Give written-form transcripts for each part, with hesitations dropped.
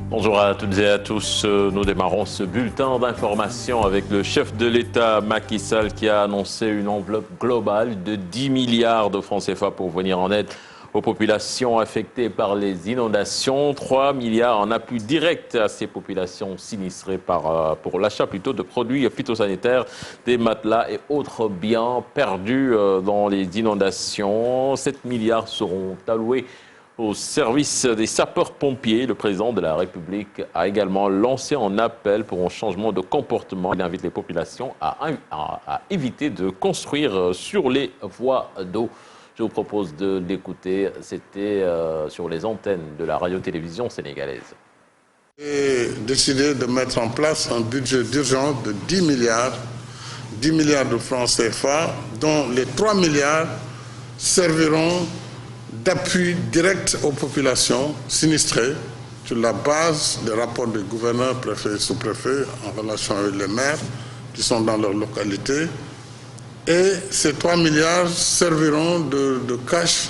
Bonjour à toutes et à tous. Nous démarrons ce bulletin d'information avec le chef de l'État Macky Sall qui a annoncé une enveloppe globale de 10 milliards de francs CFA pour venir en aide aux populations affectées par les inondations. 3 milliards en appui direct à ces populations sinistrées pour l'achat plutôt de produits phytosanitaires, des matelas et autres biens perdus dans les inondations. 7 milliards seront alloués au service des sapeurs-pompiers. Le président de la République a également lancé un appel pour un changement de comportement. Il invite les populations à éviter de construire sur les voies d'eau. Je vous propose de l'écouter. C'était sur les antennes de la radio-télévision sénégalaise. J'ai décidé de mettre en place un budget d'urgence de 10 milliards de francs CFA, dont les 3 milliards serviront d'appui direct aux populations sinistrées sur la base des rapports des gouverneurs, préfets et sous-préfets en relation avec les maires qui sont dans leur localité. Et ces 3 milliards serviront de cash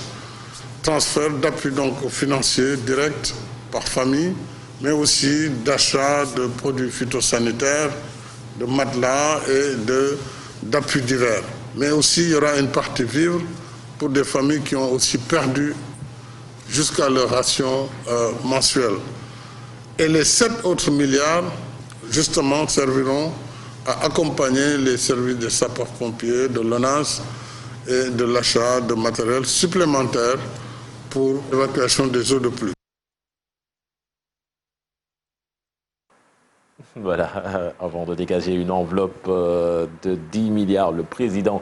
transfert d'appui donc financier direct par famille, mais aussi d'achat de produits phytosanitaires, de matelas et d'appui divers. Mais aussi il y aura une partie vivre pour des familles qui ont aussi perdu jusqu'à leur ration mensuelle. Et les 7 autres milliards, justement, serviront à accompagner les services des sapeurs-pompiers, de l'ONAS et de l'achat de matériel supplémentaire pour l'évacuation des eaux de pluie. Voilà, avant de dégager une enveloppe de 10 milliards, le président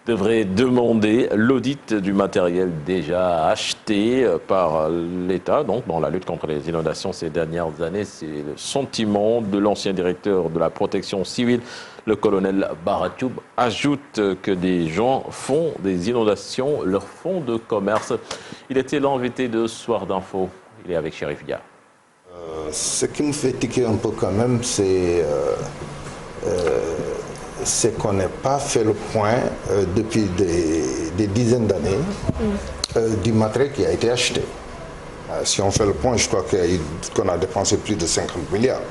devrait demander l'audit du matériel déjà acheté par l'État, donc dans la lutte contre les inondations ces dernières années. C'est le sentiment de l'ancien directeur de la protection civile, le colonel Baratioub, ajoute que des gens font des inondations leur fonds de commerce. Il était l'invité de Soir d'Info. Il est avec Chérif Dia. Ce qui me fait tiquer un peu quand même, c'est qu'on n'ait pas fait le point depuis des dizaines d'années du matériel qui a été acheté. Si on fait le point, je crois qu'on a dépensé plus de 50 milliards.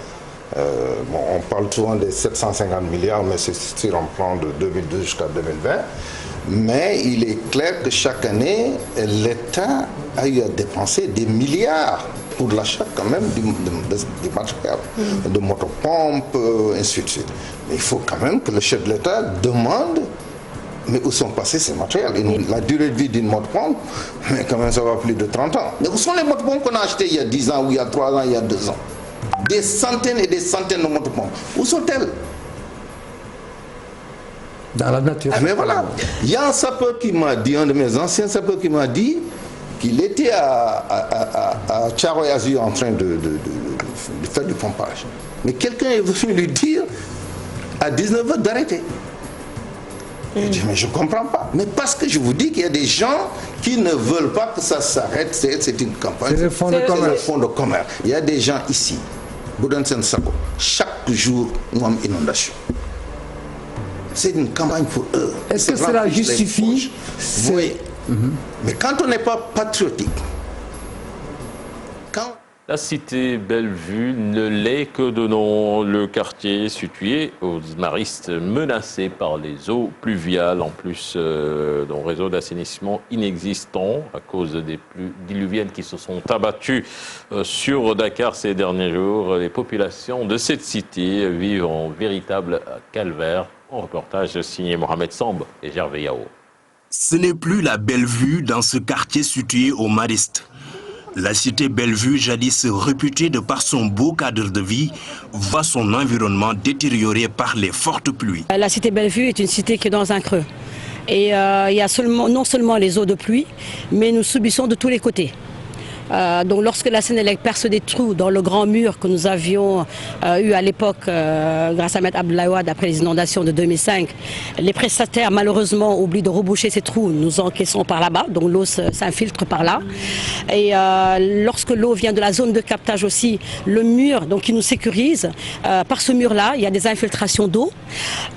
Bon, on parle souvent des 750 milliards, mais c'est sur un plan de 2012 jusqu'à 2020. Mais il est clair que chaque année, l'État a eu à dépenser des milliards pour l'achat quand même du matériel, de motopompes, ainsi de suite. Mais il faut quand même que le chef de l'État demande mais où sont passés ces matériels. La durée de vie d'une motopompe, mais quand même ça va plus de 30 ans. Mais où sont les motopompes qu'on a achetées il y a 10 ans, ou il y a 3 ans, il y a 2 ans? Des centaines et des centaines de motopompes. Où sont-elles? Dans la nature. Ah mais voilà, il y a un sapeur qui m'a dit, un de mes anciens sapeurs qui m'a dit qu'il était à Thiaroye Azur en train de faire du pompage. Mais quelqu'un est venu lui dire à 19h d'arrêter. Je dis, mais je ne comprends pas. Mais parce que je vous dis qu'il y a des gens qui ne veulent pas que ça s'arrête. C'est une campagne. C'est le fonds de commerce. Le fonds de commerce. Il y a des gens ici, Boudansen Sako, chaque jour, nous avons une inondation. C'est une campagne pour eux. Est-ce que cela justifie? Oui. Mais quand on n'est pas patriotique, La cité Bellevue ne l'est que de nom. Le quartier situé aux Maristes menacé par les eaux pluviales, en plus d'un réseau d'assainissement inexistant à cause des pluies diluviennes qui se sont abattues sur Dakar ces derniers jours. Les populations de cette cité vivent en véritable calvaire. Un reportage signé Mohamed Samb et Gervais Yao. Ce n'est plus la Bellevue dans ce quartier situé aux Maristes. La cité Bellevue, jadis réputée de par son beau cadre de vie, voit son environnement détérioré par les fortes pluies. La cité Bellevue est une cité qui est dans un creux. Et il y a non seulement les eaux de pluie, mais nous subissons de tous les côtés. Donc lorsque la Sénélec perce des trous dans le grand mur que nous avions eu à l'époque grâce à M. Abdoulaye Wade après les inondations de 2005, les prestataires malheureusement oublient de reboucher ces trous, nous encaissons par là-bas, donc l'eau s'infiltre par là. Et lorsque l'eau vient de la zone de captage aussi, le mur donc, qui nous sécurise, par ce mur-là, il y a des infiltrations d'eau.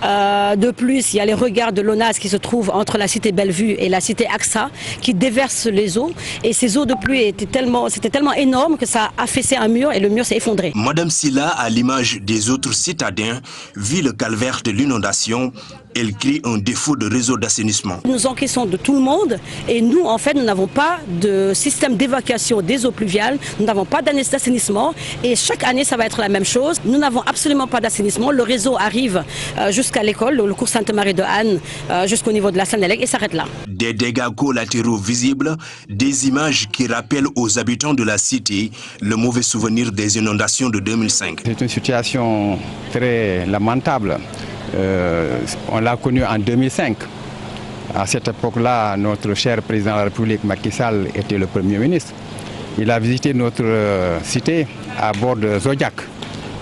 De plus, il y a les regards de l'ONAS qui se trouvent entre la cité Bellevue et la cité AXA qui déversent les eaux. Et ces eaux de pluie étaient tellement c'était tellement énorme que ça a affaissé un mur et le mur s'est effondré. Madame Silla, à l'image des autres citadins, vit le calvaire de l'inondation. Elle crie un défaut de réseau d'assainissement. Nous encaissons de tout le monde et nous, en fait, nous n'avons pas de système d'évacuation des eaux pluviales, nous n'avons pas d'assainissement et chaque année, ça va être la même chose. Nous n'avons absolument pas d'assainissement. Le réseau arrive jusqu'à l'école, le cours Sainte-Marie de Anne, jusqu'au niveau de la Sénélec et s'arrête là. Des dégâts collatéraux visibles, des images qui rappellent aux habitants de la cité le mauvais souvenir des inondations de 2005. C'est une situation très lamentable. On l'a connu en 2005. À cette époque-là, notre cher président de la République, Macky Sall, était le Premier ministre. Il a visité notre cité à bord de Zodiac.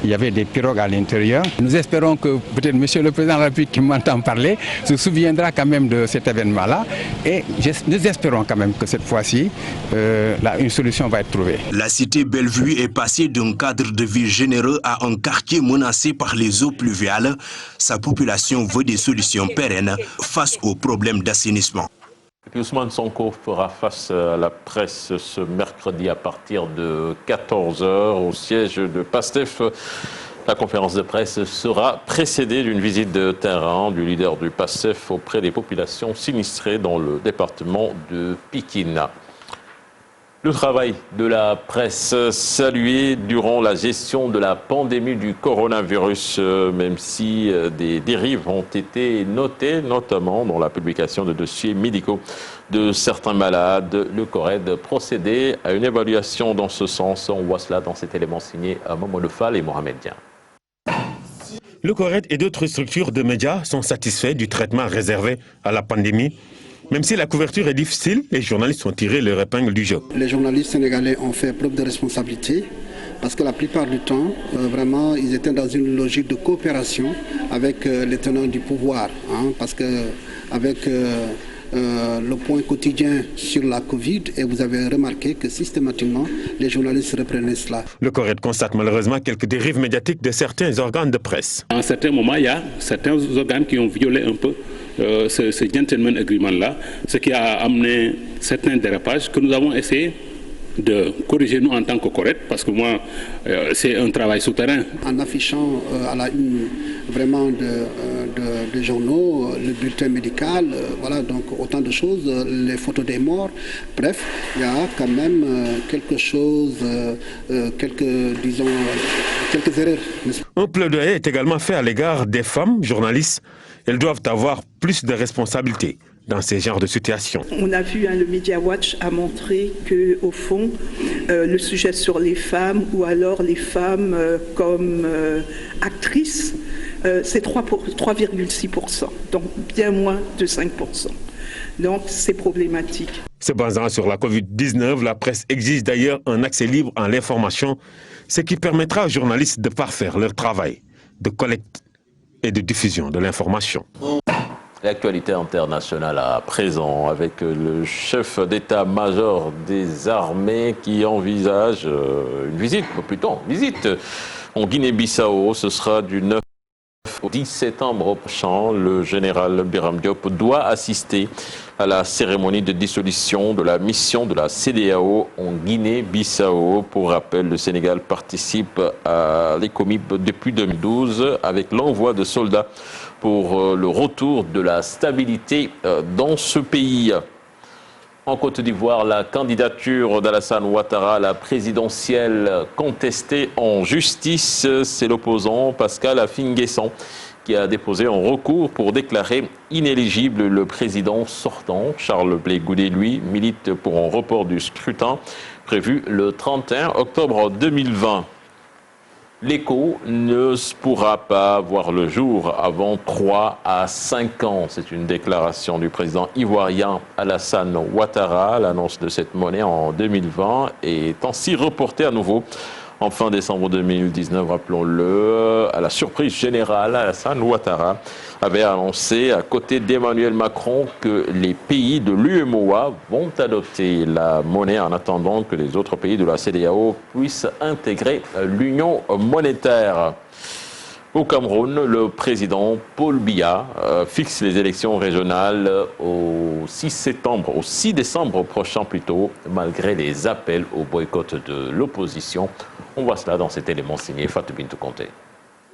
Il y avait des pirogues à l'intérieur. Nous espérons que peut-être Monsieur le Président de la République qui m'entend parler se souviendra quand même de cet événement-là. Et nous espérons quand même que cette fois-ci, une solution va être trouvée. La cité Bellevue est passée d'un cadre de vie généreux à un quartier menacé par les eaux pluviales. Sa population veut des solutions pérennes face aux problèmes d'assainissement. Ousmane Sonko fera face à la presse ce mercredi à partir de 14h au siège de PASTEF. La conférence de presse sera précédée d'une visite de terrain du leader du PASTEF auprès des populations sinistrées dans le département de Pikine. Le travail de la presse salué durant la gestion de la pandémie du coronavirus, même si des dérives ont été notées, notamment dans la publication de dossiers médicaux de certains malades. Le CORED procédait à une évaluation dans ce sens. On voit cela dans cet élément signé à Mamadou Fall et Mohamed Dian. Le CORED et d'autres structures de médias sont satisfaits du traitement réservé à la pandémie. Même si la couverture est difficile, les journalistes ont tiré leur épingle du jeu. Les journalistes sénégalais ont fait preuve de responsabilité parce que la plupart du temps, vraiment, ils étaient dans une logique de coopération avec les tenants du pouvoir. Parce qu'avec le point quotidien sur la Covid, et vous avez remarqué que systématiquement, les journalistes reprenaient cela. Le CORED constate malheureusement quelques dérives médiatiques de certains organes de presse. À un certain moment, il y a certains organes qui ont violé un peu ce gentleman agreement-là, ce qui a amené certains dérapages que nous avons essayé de corriger nous en tant que CORED, parce que moi, c'est un travail souterrain. En affichant à la une vraiment de journaux, le bulletin médical, voilà, donc autant de choses, les photos des morts, bref, il y a quand même quelque chose, quelques erreurs. Un plaidoyer est également fait à l'égard des femmes journalistes. Elles doivent avoir plus de responsabilités dans ces genres de situations. On a vu, le Media Watch a montré que, au fond, le sujet sur les femmes ou alors les femmes comme actrices, c'est 3,6%, donc bien moins de 5%. Donc c'est problématique. Se basant sur la Covid-19, la presse exige d'ailleurs un accès libre à l'information, ce qui permettra aux journalistes de parfaire leur travail de collecte et de diffusion de l'information. L'actualité internationale à présent avec le chef d'état-major des armées qui envisage une visite en Guinée-Bissau. Ce sera du 9 au 10 septembre prochain. Le général Biram Diop doit assister à la cérémonie de dissolution de la mission de la CEDEAO en Guinée-Bissau. Pour rappel, le Sénégal participe à l'ECOMIP depuis 2012 avec l'envoi de soldats pour le retour de la stabilité dans ce pays. En Côte d'Ivoire, la candidature d'Alassane Ouattara à la présidentielle contestée en justice, c'est l'opposant Pascal Affi-N'Guessan qui a déposé un recours pour déclarer inéligible le président sortant. Charles Blé Goudé, lui, milite pour un report du scrutin prévu le 31 octobre 2020. L'écho ne pourra pas voir le jour avant 3 à 5 ans. C'est une déclaration du président ivoirien Alassane Ouattara. L'annonce de cette monnaie en 2020 est ainsi reportée à nouveau en fin décembre 2019, rappelons-le. À la surprise générale, Alassane Ouattara avait annoncé à côté d'Emmanuel Macron que les pays de l'UEMOA vont adopter la monnaie en attendant que les autres pays de la CEDEAO puissent intégrer l'union monétaire. Au Cameroun, le président Paul Biya fixe les élections régionales au 6 décembre prochain plutôt, malgré les appels au boycott de l'opposition. On voit cela dans cet élément signé Fatou Bintou Conté.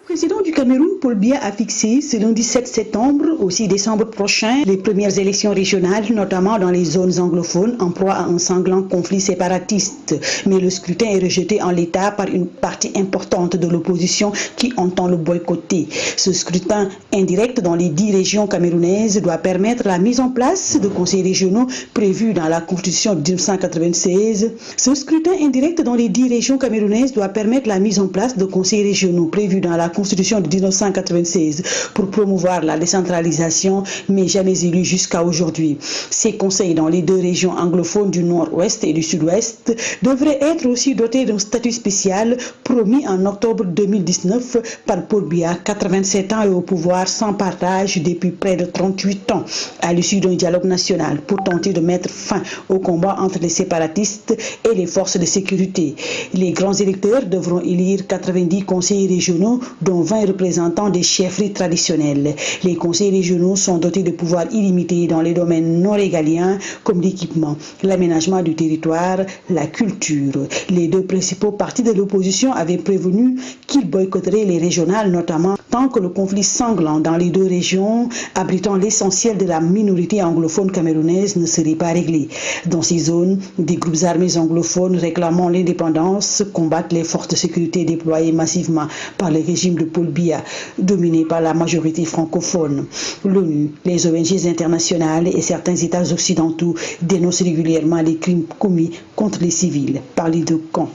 Le président du Cameroun, Paul Biya, a fixé ce lundi 7 septembre au 6 décembre prochain les premières élections régionales, notamment dans les zones anglophones, en proie à un sanglant conflit séparatiste. Mais le scrutin est rejeté en l'état par une partie importante de l'opposition qui entend le boycotter. Ce scrutin indirect dans les 10 régions camerounaises doit permettre la mise en place de conseils régionaux prévus dans la Constitution de 1996. Ce scrutin indirect dans les 10 régions camerounaises doit permettre la mise en place de conseils régionaux prévus dans la Constitution de 1996 pour promouvoir la décentralisation, mais jamais élus jusqu'à aujourd'hui. Ces conseils dans les 2 régions anglophones du nord-ouest et du sud-ouest devraient être aussi dotés d'un statut spécial promis en octobre 2019 par Paul Biya, 87 ans et au pouvoir sans partage depuis près de 38 ans, à l'issue d'un dialogue national pour tenter de mettre fin au combat entre les séparatistes et les forces de sécurité. Les grands électeurs devront élire 90 conseillers régionaux, dont 20 représentants des chefferies traditionnelles. Les conseils régionaux sont dotés de pouvoirs illimités dans les domaines non régaliens comme l'équipement, l'aménagement du territoire, la culture. Les 2 principaux partis de l'opposition avaient prévenu qu'ils boycotteraient les régionales, notamment tant que le conflit sanglant dans les 2 régions abritant l'essentiel de la minorité anglophone camerounaise ne serait pas réglé. Dans ces zones, des groupes armés anglophones réclamant l'indépendance combattent les forces de sécurité déployées massivement par le régime de Paul Biya, dominé par la majorité francophone. L'ONU, les ONG internationales et certains États occidentaux dénoncent régulièrement les crimes commis contre les civils par les 2 camps.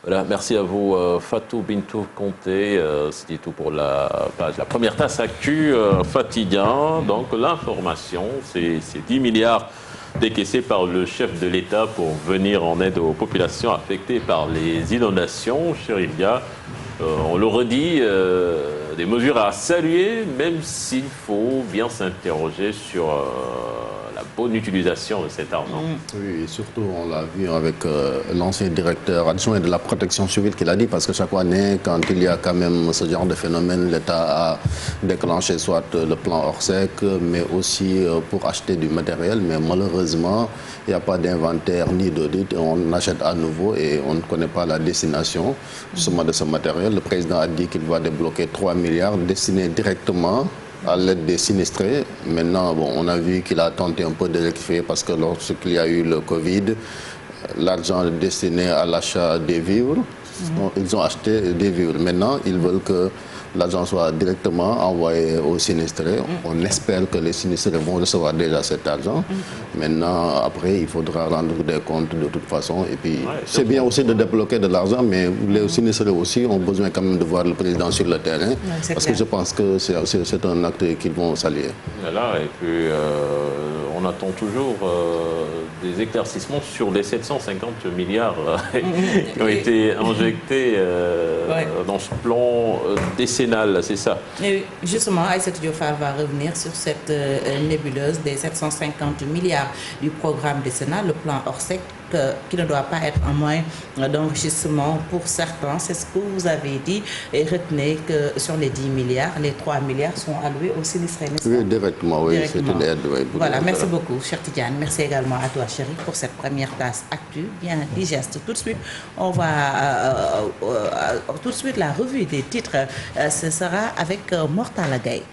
Voilà, merci à vous Fatou Bintou Conté. C'était tout pour la page. La première tasse actu Fatidien. Donc l'information, c'est 10 milliards décaissés par le chef de l'État pour venir en aide aux populations affectées par les inondations. Chérif Dia, on le redit, des mesures à saluer, même s'il faut bien s'interroger sur la bonne utilisation de cet argent. Oui, et surtout on l'a vu avec l'ancien directeur adjoint de la protection civile qui l'a dit, parce que chaque année, quand il y a quand même ce genre de phénomène, l'État a déclenché soit le plan Orsec, mais aussi pour acheter du matériel, mais malheureusement, il n'y a pas d'inventaire ni d'audit, on achète à nouveau et on ne connaît pas la destination justement de ce matériel. Le président a dit qu'il va débloquer 3 milliards destinés directement à l'aide des sinistrés. Maintenant, bon, on a vu qu'il a tenté un peu de rectifier parce que lorsqu'il y a eu le Covid, l'argent destiné à l'achat des vivres, ils ont acheté des vivres. Maintenant, ils veulent que l'argent soit directement envoyé aux sinistrés. On espère que les sinistrés vont recevoir déjà cet argent. Maintenant, après, il faudra rendre des comptes de toute façon. Et puis, c'est bien aussi de débloquer de l'argent, mais les sinistrés aussi ont besoin quand même de voir le président sur le terrain. Parce que je pense que c'est un acte qu'ils vont saluer. Voilà, et puis, on attend toujours des éclaircissements sur les 750 milliards qui ont été injectés dans ce plan décennal, c'est ça. Et justement, Aïssatou Diofar va revenir sur cette nébuleuse des 750 milliards du programme décennal, le plan Orsec, qui ne doit pas être un moyen d'enrichissement pour certains. C'est ce que vous avez dit. Et retenez que sur les 10 milliards, les 3 milliards sont alloués aux sinistrés. Oui, directement, oui. C'est une aide. Oui, voilà, merci beaucoup, cher Tidiane. Merci également à toi, chérie, pour cette première tasse actu bien digeste. Tout de suite, on va tout de suite la revue des titres. Ce sera avec Mortala Gaye.